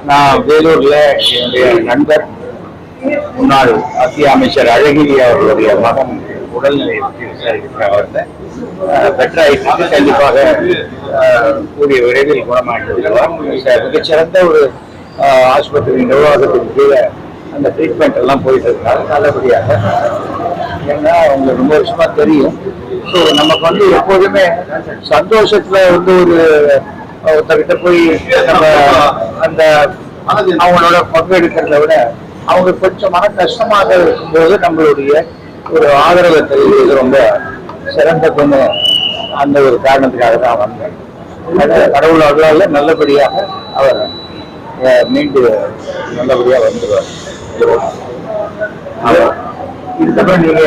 நான் வேலூர்ல என்னுடைய நண்பர் முன்னாள் மத்திய அமைச்சர் அழகிரி அவர்களுடைய மகன் உடல்நிலையை பற்றி விசாரிக்க அவர்கிட்ட பெட்டராயிட்டு கண்டிப்பாக கூடிய விரைவில் குணமாக்கி விடுவார். மிகச்சிறந்த ஒரு ஆஸ்பத்திரி நிர்வாகத்தின் கீழே அந்த ட்ரீட்மெண்ட் எல்லாம் போயிட்டு இருக்காங்க நல்லபடியாக. ஏன்னா அவங்களுக்கு ரொம்ப வருஷமா தெரியும். ஸோ நமக்கு வந்து எப்போதுமே சந்தோஷத்துல வந்து ஒருத்தர்கிட்ட போய் நம்ம அந்த அவங்களோட பங்கெடுக்கிறத விட அவங்க கொஞ்சம் மன கஷ்டமாக இருக்கும்போது நம்மளுடைய ஒரு ஆதரவை தெரிவிக்கிறது ரொம்ப சிறந்த பொண்ணு. அந்த ஒரு காரணத்துக்காக தான் வந்தேன். கடவுள் அருளால நல்லபடியாக அவர் மீண்டு நல்லபடியாக வந்துடுவார். இதுக்கப்புறம் நீங்க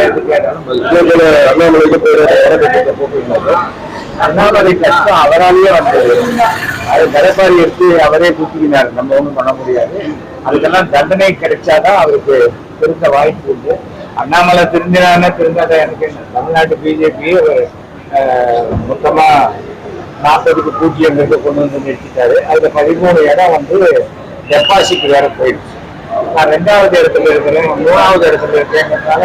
அண்ணாமலை கஷ்டம் அவராலேயே வந்தது. அது கடப்பாரி எடுத்து அவரே தூக்கினார். நம்ம ஒண்ணும் பண்ண முடியாது. அதுக்கெல்லாம் தண்டனை கிடைச்சாதான் அவருக்கு திருந்த வாய்ப்பு உண்டு. அண்ணாமலை திருந்தினான்னு திருந்தாத எனக்கு தமிழ்நாட்டு பிஜேபி மொத்தமா 40க்கு 0 கொண்டு வந்து நிறுத்திட்டாரு. அதுல 13 இடம் வந்து டெபாசிட் வேற போயிடுச்சு. நான் 2வது இடத்துல இருக்கிறேன், 3வது இடத்துல இருக்கேங்கிறதுனால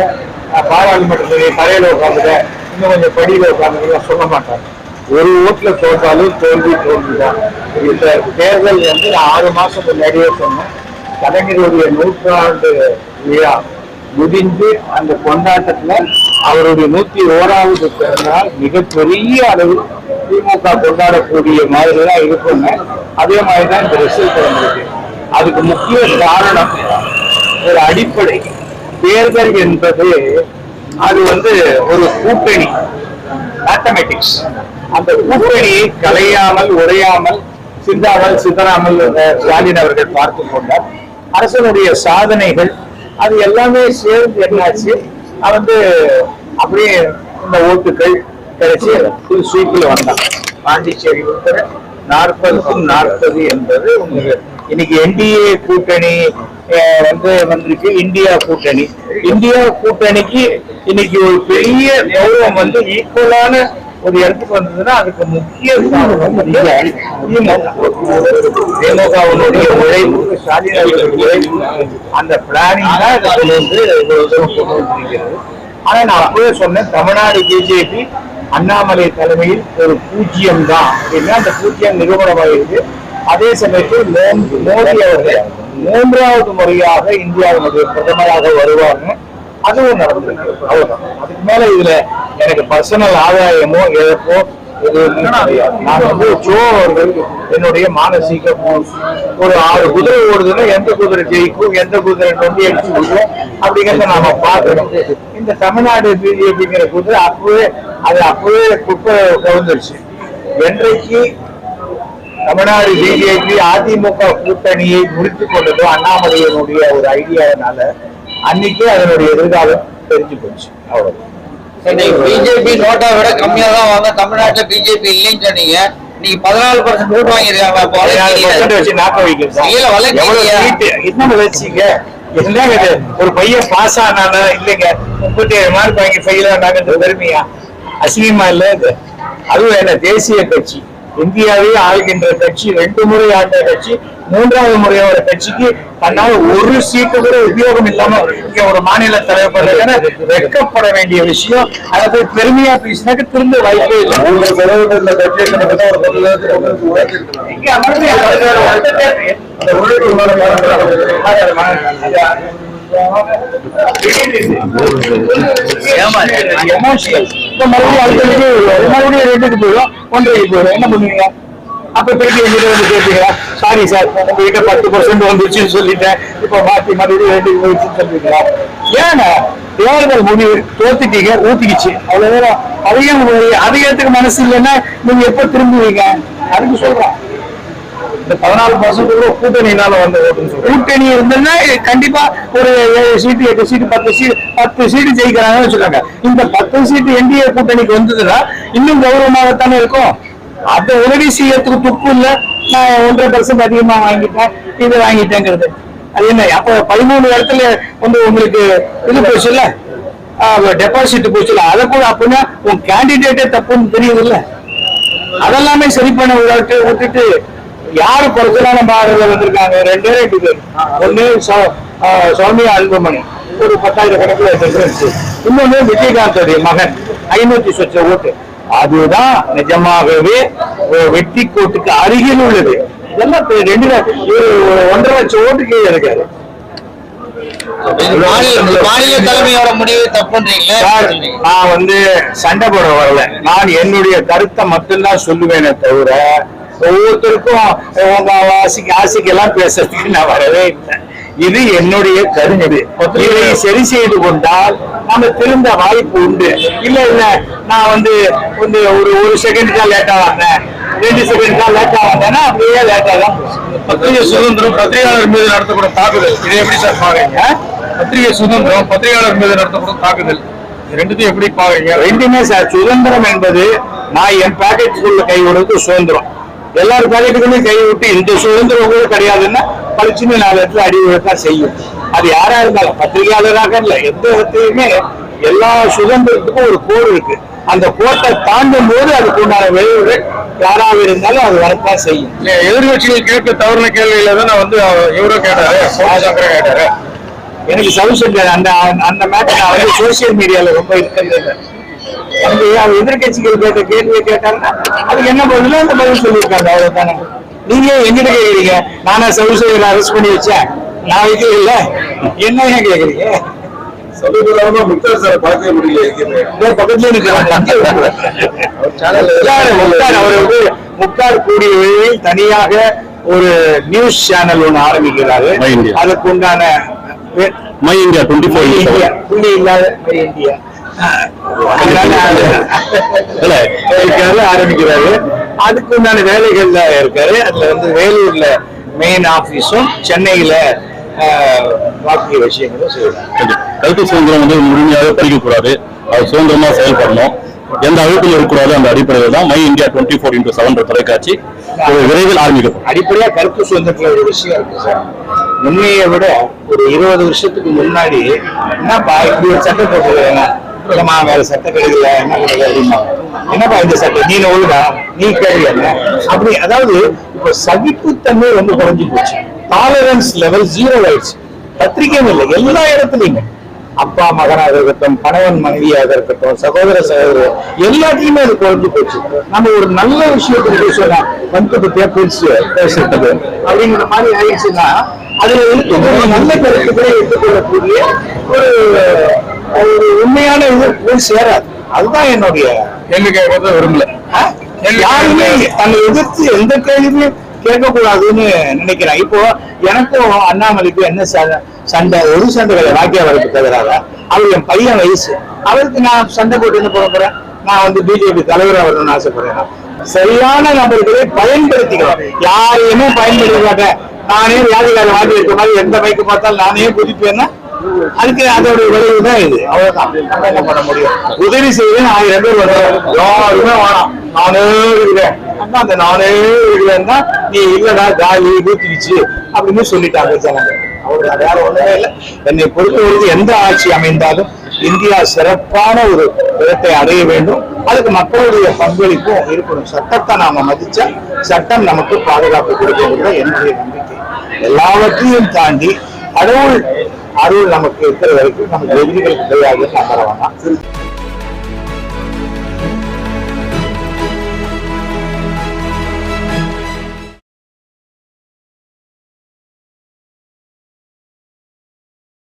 பாராளுமன்றத்தில் தரையில உட்காந்துட்டேன், இன்னும் கொஞ்சம் படியில உட்காந்து சொல்ல மாட்டாங்க. ஒரு ஓட்டுல தோற்றாலும் தோல்விதான். இந்த தேர்தல் வந்து நான் 6 மாசம் முன்னாடியே சொன்னேன். கலைஞருடைய 100ஆண்டு விழா முடிந்து அந்த கொண்டாட்டத்துல அவருடைய 101வது பிறந்தநாள் மிகப்பெரிய அளவில் திமுக கொண்டாடக்கூடிய மாதிரி தான் இருக்குங்க. அதே மாதிரிதான் இந்த ரிசல்ட் வந்திருக்கு. அதுக்கு முக்கிய காரணம் ஒரு அடிப்படை. தேர்தல் என்பது அது வந்து ஒரு கூட்டணி, மேத்தமெட்டிக்ஸ். அந்த கூட்டணியை கலையாமல் உடையாமல் சிதறாமல் ஸ்டாலின் அவர்கள் பார்த்து கொண்டார். அரசனுடைய சாதனைகள் அது எல்லாமே சேர்ந்து என்னாச்சு, வந்து அப்படியே இந்த ஓட்டுகள் கிடைச்சி ஸ்வீப்பில் வந்தான். பாண்டிச்சேரி உட்பட 40க்கு 40 என்பது உங்களுக்கு இன்னைக்கு என்டிஏ கூட்டணி வந்து வந்திருக்கு. இந்தியா கூட்டணிக்கு இன்னைக்கு ஒரு பெரிய கௌரவம் வந்து ஈக்குவலான ஒரு இடத்துக்கு வந்ததுன்னா அதுக்கு முக்கிய திமுகவுடைய உழைப்பு, ஸ்டாலின் உழைப்பு, அந்த பிளானிங் தான் வந்து இவ்வளவு தூரம் கொண்டு வந்திருக்கிறது. ஆனா நான் அப்பவே சொன்னேன், தமிழ்நாடு பிஜேபி அண்ணாமலை தலைமையில் ஒரு 0 தான் அப்படின்னா அந்த 0 நிரூபணமாயிருக்கு. அதே சமயத்தில் மோடி அவர்கள் 3வது முறையாக இந்தியாவினுடைய பிரதமராக வருவாங்க. அதுவும் நடந்திருக்கு. அவ்வளவுதான். அதுக்கு மேல இதுல எனக்கு பர்சனல் ஆதாயமோ இழப்போ எதுவுமே கிடையாது. நான் வந்து ஜோ அவர்கள் என்னுடைய மானசீக ஒரு 6 குதிரை ஓடுதுன்னா எந்த குதிரை ஜெயிக்கும், எந்த குதிரை நொண்டி அடிச்சு விடும் அப்படிங்கிறத நாம பார்க்கணும். இந்த தமிழ்நாடு பிஜேபிங்கிற குதிரை அப்பவே குப்பை கவுந்துருச்சு. என்றைக்கு தமிழ்நாடு பிஜேபி அதிமுக கூட்டணியை முடித்துக் கொண்டதோ அண்ணாமலையினுடைய ஒரு ஐடியாவினால அன்னைக்கே அதனுடைய எதிர்காலம் தெரிஞ்சு போச்சு. அவ்வளவு. பிஜேபி நோட்டை விட கம்மியா தான் வாங்க. தமிழ்நாட்டுல பிஜேபி இல்லைன்னு சொன்னீங்க. நீங்க 14% ஓட்டு வாங்கிருக்காங்க. ஒரு பையன் பாஸ் ஆனானா இல்லைங்க, 37 மார்க் வாங்கி ஃபெயில் ஆனாங்க. பெருமையா அசிங்கமா இல்ல இது? அதுவும் என்ன தேசிய கட்சி, இந்தியாவே ஆளுகின்ற கட்சி, 2 முறை ஆண்ட கட்சி, 3வது முறையோட கட்சிக்கு தன்னால ஒரு சீட்டு கூட உபயோகம் இல்லாம இங்க ஒரு மாநில தலைவர் வெட்கப்பட வேண்டிய விஷயம். அதை போய் பெருமையா பேசினாக்க திரும்ப வாய்ப்பே இல்லை. மறுபடியும் 2க்கு போயிடும், 1.5 போயிடும். என்ன பண்ணுவீங்க? அப்ப திருப்பி எங்கிட்ட வந்து கேட்பீங்களா, சாரி சார் உங்ககிட்ட 10% வந்துருச்சுன்னு சொல்லிட்டேன், இப்ப மாத்தி மறுபடியும் 2க்கு போயிடுச்சுன்னு சொல்றீங்களா? ஏன்னா தேர்தல் முடிவு தோத்துட்டீங்க, ஊத்திக்கிச்சு, அவ்வளவு. அதிகத்துக்கு மனசு இல்லைன்னா நீங்க எப்ப திரும்புவீங்க? அதுக்கு சொல்றேன். இந்த 14% கூட்டணினால வந்த கூட்டணி இருந்ததுன்னா கண்டிப்பா ஒரு 7 சீட்டு 8 சீட்டு 10 சீட்டு ஜெயிக்கிறாங்கன்னு சொல்றாங்க. இந்த 10 சீட்டு என்டிஏ கூட்டணிக்கு வந்ததுன்னா இன்னும் கௌரவமாகத்தானே இருக்கும். அதை உதவி செய்யறதுக்கு துப்பு இல்லை. நான் 1.5% அதிகமா வாங்கிட்டேன், இது வாங்கிட்டேங்கிறது அது என்ன? அப்ப 13 இடத்துல வந்து உங்களுக்கு இது போச்சு இல்ல, டெபாசிட் போச்சு இல்ல, அதை கூட அப்படின்னா உன் கேண்டிடேட்டே தப்புன்னு தெரியுது இல்ல. அதெல்லாமே சரி பண்ண விட்டுட்டு யாரு பிரச்சனை பாடுறத வந்திருக்காங்க? ரெண்டு பேர். ஒண்ணு சௌமியா அன்புமணி ஒரு 10,000 கணக்குல டிஃபரன்ஸ். இன்னொன்னு விஜயகாந்தோடைய மகன் 500 சொச்ச ஓட்டு. அதுதான் நிஜமாகவே வெற்றி கோட்டுக்கு அருகில் உள்ளது. இதெல்லாம் 1.5 லட்சம் ஓட்டு கீழே இருக்காரு. மாநில தலைமையோட முடிவு தப்புன்றீங்களா? நான் சண்டை போட வரல. நான் என்னுடைய கருத்தை மட்டும்தான் சொல்லுவேனே தவிர ஒவ்வொருத்தருக்கும் ஆசைக்கு எல்லாம் பேசுறதுக்கு நான் வரவே இல்லை. இது என்னுடைய கருத்து. இதை சரி செய்து கொண்டால் நம்ம திருந்த வாய்ப்பு உண்டு. இல்ல நான் ஒரு செகண்ட் தான் லேட்டா வந்தேன், 2 செகண்ட் தான் லேட்டா வந்தேன்னா அப்படியே லேட்டா தான். பத்திரிகை சுதந்திரம், பத்திரிகையாளர் மீது நடத்தப்படும் தாக்குதல், இதை எப்படி சார் பாக்குறீங்க? பத்திரிகை சுதந்திரம், பத்திரிகையாளர் மீது நடத்தப்படும் தாக்குதல், ரெண்டுத்தையும் எப்படி பாக்குறீங்க? ரெண்டுமே சார், சுதந்திரம் என்பது நான் என் பேக்கெட்டுக்குள்ள கை விடுறது சுதந்திரம். எல்லாரும் பேக்கெட்டுக்குள்ளேயும் கை விட்டு இந்த சுதந்திரம் கூட கிடையாதுன்னா பளிச்சுன்னு 4 இடத்துல அடி விழத்தான் செய்யும். அது யாரா இருந்தாலும், பத்திரிகையாளராக இல்லை, எந்த இடத்துலயுமே எல்லா சுதந்திரத்துக்கும் ஒரு கோடு இருக்கு. அந்த கோட்டை தாண்டும் போது அதுக்கு உண்டான விளைவுகள் யாராக இருந்தாலும் அது வரத்தான் செய்யும். எதிர்கட்சிகள் கேட்க தவறுன கேள்வியில தான் இவரும் கேட்டாரு, சோமசங்கர் கேட்டாரு. எனக்கு சவுசன் அந்த மேட்டர் நான் சோசியல் மீடியால ரொம்ப இருக்கிறது. எதிர்கட்சிகள் கேட்ட கேள்வியை கேட்டாங்கன்னா அதுக்கு என்ன பதிலோ அந்த பதில் சொல்லியிருக்காங்க, அவ்வளவுதானே. நீங்க எங்கிட்ட கேக்குறீங்க? நானா சவுசேகரை அரெஸ்ட் பண்ணி வச்சேன்? நான் வைக்கல இல்ல, என்ன கேக்குறீங்க? முக்தார் சார் பார்க்க முடியல, பக்கத்துல முக்தார் கூடிய வழியில் தனியாக ஒரு நியூஸ் சேனல் ஒண்ணு ஆரம்பிக்கிறாரு. அதுக்கு உண்டான மை இந்தியா 24 புள்ளி இல்லாத மை இந்தியா ஆரம்பிக்கிறாரு. அதுக்கு உண்டான வேலைகள்ல இருக்காரு. அதுல வேலூர்ல மெயின் ஆபீஸும் சென்னையில பாக்கிய விஷயங்களும் செய்யறாங்க. கருத்து சுதந்திரம் முழுமையாக பறிக்கக்கூடாது, அது சுதந்திரமா செயல்படணும், எந்த அழுத்தம் இருக்கக்கூடாது. அந்த அடிப்படையில் தான் மை இந்தியா 24x7 தொலைக்காட்சி விரைவில் ஆரம்பிக்கும். அடிப்படையா கருத்து சுதந்திரத்துல ஒரு விஷயம் இருக்கு சார். முன்னையை விட ஒரு 20 வருஷத்துக்கு முன்னாடி என்னப்பா இப்படி ஒரு சட்டம் போட்டுருக்காங்க, இல்லம்மா வேற சட்டம் கிடைக்கல, என்ன கிடைக்கல அப்படின்னா, என்னப்பா இந்த சட்டம் நீ ஒழுங்கா நீ கேள்வி அப்படி. அதாவது இப்ப சகிப்புத்தன்மை ரொம்ப குறைஞ்சு போச்சு. டாலரன்ஸ் லெவல் 0 ஆயிடுச்சு. பத்திரிகையும் இல்லை, எல்லா இடத்துலயுமே அப்பா மகனாக இருக்கட்டும், கணவன் மனைவியாக இருக்கட்டும், சகோதர சகோதரர் எல்லாத்தையுமே அது குறைஞ்சு போச்சு. நம்ம ஒரு நல்ல விஷயத்துக்கு பேசுவோம், பத்தியா பேசுறது அப்படிங்கிற மாதிரி ஆயிடுச்சுன்னா அதுல நல்ல கருத்துக்களை எடுத்துக்கொள்ளக்கூடிய ஒரு உண்மையான இது போய் சேராது. அதுதான் என்னுடைய கேள்வி கேட்கறத விரும்பல. யாருமே தன்னை எதிர்த்து எந்த கேள்வியுமே கேட்கக்கூடாதுன்னு நினைக்கிறேன். இப்போ எனக்கும் அண்ணாமலைக்கும் என்ன சண்டை? ஒரு சண்டை வாக்கிய வரப்பு தவிராக அவர் என் பையன் வயசு, அவருக்கு நான் சண்டை போட்டு என்ன பண்ண போறேன்? நான் பிஜேபி தலைவராக வரணும்னு ஆசைப்படுறேன். சரியான நபர்களை பயன்படுத்திக்கலாம், யாரையுமே பயன்படுத்த மாட்டேன். நானே வியாதிகார வாங்கி இருக்க மாதிரி எந்த மைக்கு பார்த்தாலும் நானே குதிப்பேன்னா அதுக்கு அதோட விளைவு தான் இது. அவ்வளவுதான். நம்ம என்ன பண்ண முடியும்? உதவி செய்வேன் 1000 பேர் வருவாங்க, யாருமே வேணாம், நானே இருக்கிறேன். அந்த நானே இருக்கிறேன் தான் நீ இல்லடா காலி ஊத்திடுச்சு அப்படின்னு சொல்லிட்டாங்க ஜனங்க. அவ்வளவு வேற ஒண்ணுமே இல்லை. என்னை பொறுத்தவரைக்கும் எந்த ஆட்சி அமைந்தாலும் இந்தியா சிறப்பான ஒரு இடத்தை அடைய வேண்டும். அதுக்கு மக்களுடைய பங்களிப்பும் இருக்கணும். சட்டத்தை நாம மதிச்சா சட்டம் நமக்கு பாதுகாப்பு கொடுக்கின்ற என்னுடைய நம்பிக்கை. எல்லாவற்றையும் தாண்டி கடவுள் அருள் நமக்கு இருக்கிற வரைக்கும் நமக்கு எதிரிகள் கிடையாது. நம்புறவங்க